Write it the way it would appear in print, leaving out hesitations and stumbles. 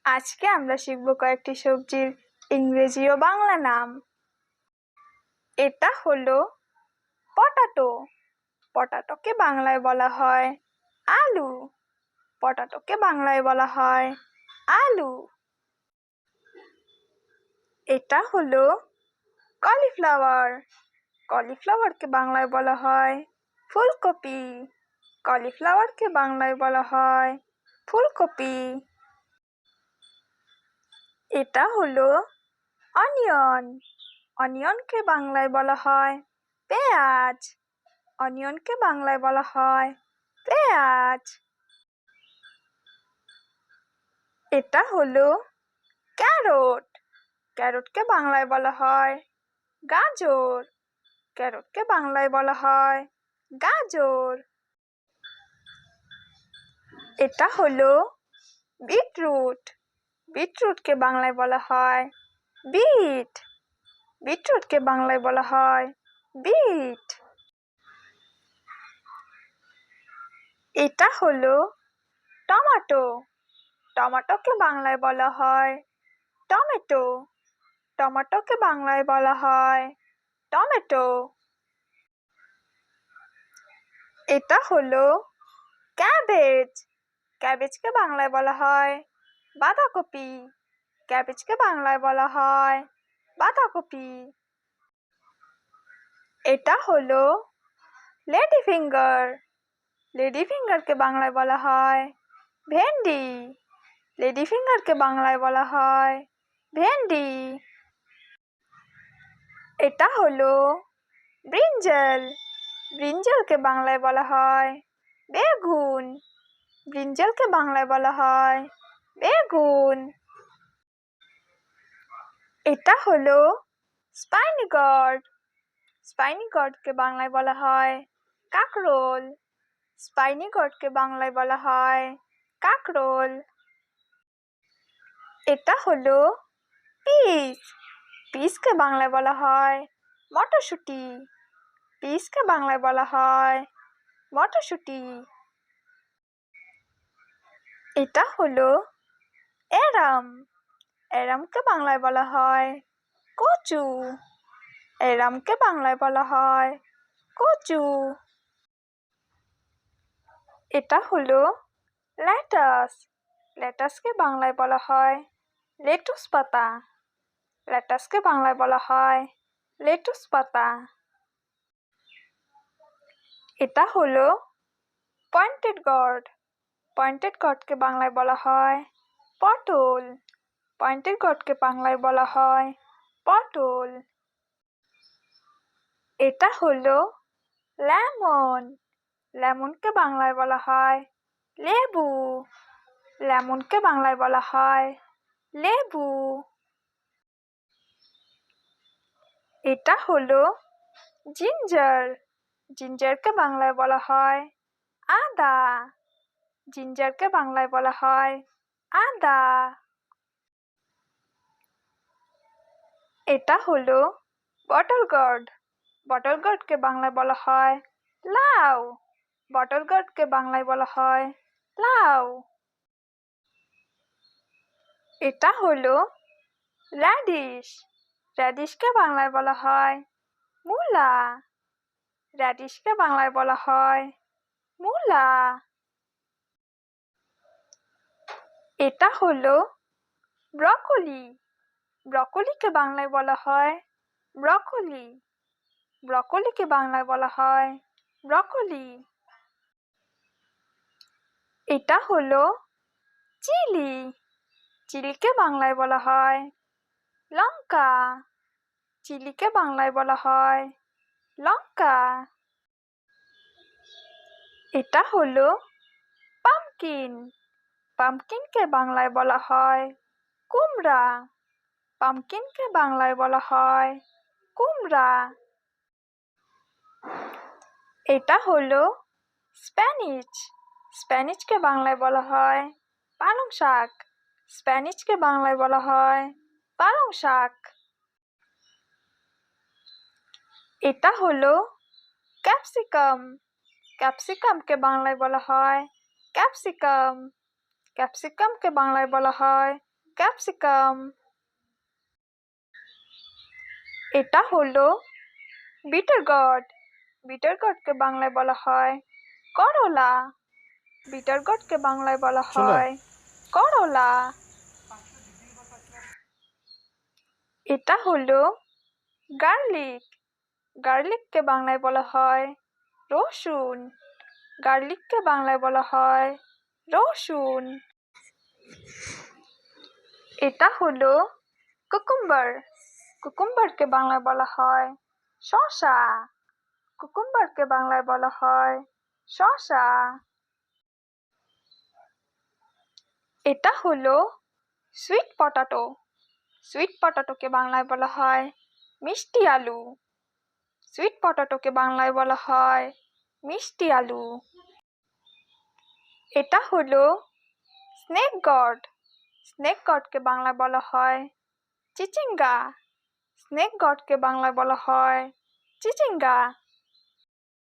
আজকে আমরা শিখব কয়েকটি সবজির ইংরেজি ও বাংলা নাম। এটা হলো পটাটো। পটাটোকে বাংলায় বলা হয় আলু। পটাটোকে বাংলায় বলা হয় আলু। এটা হলো কলিফ্লাওয়ার। কলিফ্লাওয়ারকে বাংলায় বলা হয় ফুলকপি। কলিফ্লাওয়ারকে বাংলায় বলা হয় ফুলকপি। এটা হলো অনিয়ন। অনিয়নকে বাংলায় বলা হয় পেঁয়াজ। অনিয়নকে বাংলায় বলা হয় পেঁয়াজ। এটা হলো ক্যারট। ক্যারটকে বাংলায় বলা হয় গাজর। ক্যারটকে বাংলায় বলা হয় গাজর। এটা হলো বিটরুট। বিটরুটকে বাংলায় বলা হয় বিট। বিটরুটকে বাংলায় বলা হয় বিট। এটা হলো টমেটো। টমেটোকে বাংলায় বলা হয় টমেটো। টমেটোকে বাংলায় বলা হয় টমেটো। এটা হলো ক্যাবেজ। ক্যাবেজকে বাংলায় বলা হয় বাঁধাকপি। ক্যাবেজকে বাংলায় বলা হয় বাঁধাকপি। এটা হলো লেডি ফিঙ্গার। লেডি ফিঙ্গারকে বাংলায় বলা হয় ভেন্ডি। লেডি ফিঙ্গারকে বাংলায় বলা হয় ভেন্ডি। এটা হলো ব্রিঞ্জাল। ব্রিঞ্জালকে বাংলায় বলা হয় বেগুন। ব্রিঞ্জালকে বাংলায় বলা হয় বেগুন। এটা হলো স্পাইনি গর্ড। স্পাইনি গর্ডকে বাংলায় বলা হয় কাকরোল। স্পাইনি গর্ডকে বাংলায় বলা হয় কাকরোল। এটা হলো পিস। পিসকে বাংলায় বলা হয় মটরশুঁটি। পিসকে বাংলায় বলা হয় মটরশুঁটি। এটা হলো এরাম। এরামকে বাংলায় বলা হয় কচু। এরামকে বাংলায় বলা হয় কচু। এটা হলো লেটাস। লেটাসকে বাংলায় বলা হয় লেটুস পাতা। লেটাসকে বাংলায় বলা হয় লেটুস পাতা। এটা হলো পয়েন্টেড গর্ড। পয়েন্টেড গর্ডকে বাংলায় বলা হয় পটল। পয়েন্টেড গর্ডকে বাংলায় বলা হয় পটল। এটা হলো লেমন। লেমনকে বাংলায় বলা হয় লেবু। লেমনকে বাংলায় বলা হয় লেবু। এটা হলো জিঞ্জার। জিঞ্জারকে বাংলায় বলা হয় আদা। জিঞ্জারকে বাংলায় বলা হয় আদা। এটা হলো বটল গার্ড। বটল গার্ডকে বাংলায় বলা হয় লাউ। বটল গার্ডকে বাংলায় বলা হয় লাউ। এটা হলো র্যাডিশ। র্যাডিশকে বাংলায় বলা হয় মূলা। র্যাডিশকে বাংলায় বলা হয় মূলা। এটা হলো ব্রকলি। ব্রকলিকে বাংলায় বলা হয় ব্রকলি। ব্রকলিকে বাংলায় বলা হয় ব্রকলি। এটা হলো চিলি। চিলিকে বাংলায় বলা হয় লঙ্কা। চিলিকে বাংলায় বলা হয় লঙ্কা। এটা হলো পামকিন। পামকিনকে বাংলায় বলা হয় কুমড়া। পামকিনকে বাংলায় বলা হয় কুমড়া। এটা হলো স্প্যানিশ। স্প্যানিশকে বাংলায় বলা হয় পালং শাক। স্প্যানিশকে বাংলায় বলা হয় পালং শাক। এটা হলো ক্যাপসিকাম। ক্যাপসিকামকে বাংলায় বলা হয় ক্যাপসিকাম। ক্যাপসিকামকে বাংলায় বলা হয় ক্যাপসিকাম। এটা হলো বিটার গট। বিটার গটকে বাংলায় বলা হয় করলা। বিটার গটকে বাংলায় বলা হয় করলা। এটা হলো গার্লিক। গার্লিককে বাংলায় বলা হয় রসুন। গার্লিককে বাংলায় বলা হয় রসুন। এটা হলো কুকুম্বার। কুকুম্বারকে বাংলায় বলা হয় শসা। কুকুম্বারকে বাংলায় বলা হয় শসা। এটা হলো সুইট পটাটো। সুইট পটাটোকে বাংলায় বলা হয় মিষ্টি আলু। সুইট পটাটোকে বাংলায় বলা হয় মিষ্টি আলু। এটা হলো স্নেক গড। স্নেক গডকে বাংলায় বলা হয় চিচিঙ্গা। স্নেক গডকে বাংলায় বলা হয় চিচিঙ্গা।